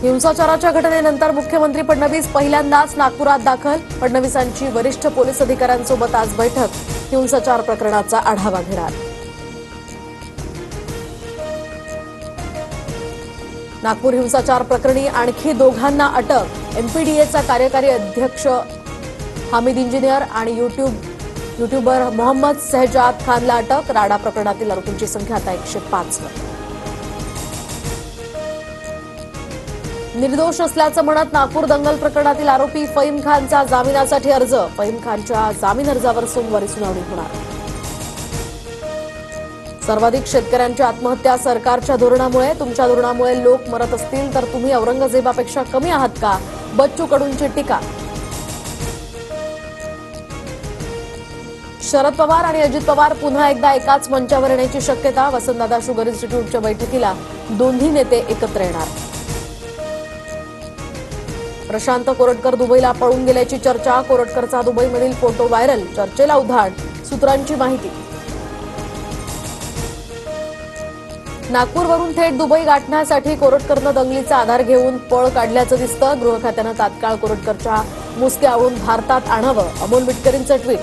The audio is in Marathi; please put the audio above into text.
हिंसाचाराच्या घटनेनंतर मुख्यमंत्री फडणवीस पहिल्यांदाच नागपुरात दाखल. फडणवीसांची वरिष्ठ पोलीस अधिकाऱ्यांसोबत आज बैठक. हिंसाचार प्रकरणाचा आढावा घेणार. नागपूर हिंसाचार प्रकरणी आणखी दोघांना अटक. एमपीडीएचा कार्यकारी अध्यक्ष हामिद इंजिनियर आणि युट्यूबर मोहम्मद सहजाद खानला अटक. राडा प्रकरणातील आरोपींची संख्या आता 105 वर. निर्दोष असल्याचं म्हणत नागपूर दंगल प्रकरणातील आरोपी फहीम खानचा जामिनासाठी अर्ज. फहीम खानच्या जामीन अर्जावर सोमवारी सुनावणी होणार. सर्वाधिक शेतकऱ्यांच्या आत्महत्या सरकारच्या धोरणामुळे. तुमच्या धोरणामुळे लोक मरत असतील तर तुम्ही औरंगजेबापेक्षा कमी आहात का? बच्चू कडूंची टीका. शरद पवार आणि अजित पवार पुन्हा एकदा एकाच मंचावर येण्याची शक्यता. वसंतदादा शुगर इन्स्टिट्यूटच्या बैठकीला दोन्ही नेते एकत्र येणार. प्रशांत कोरटकर दुबईला पळून गेल्याची चर्चा. कोरटकरचा दुबईमधील फोटो व्हायरल. चर्चेला उधाण. सूत्रांची माहिती. नागपूरवरून थेट दुबई गाठण्यासाठी कोरटकरनं दंगलीचा आधार घेऊन पळ काढल्याचं दिसतं. गृह खात्यानं तात्काळ कोरटकरच्या मुसक्या आवळून भारतात आणावं. अमोल मिटकरींचं ट्विट.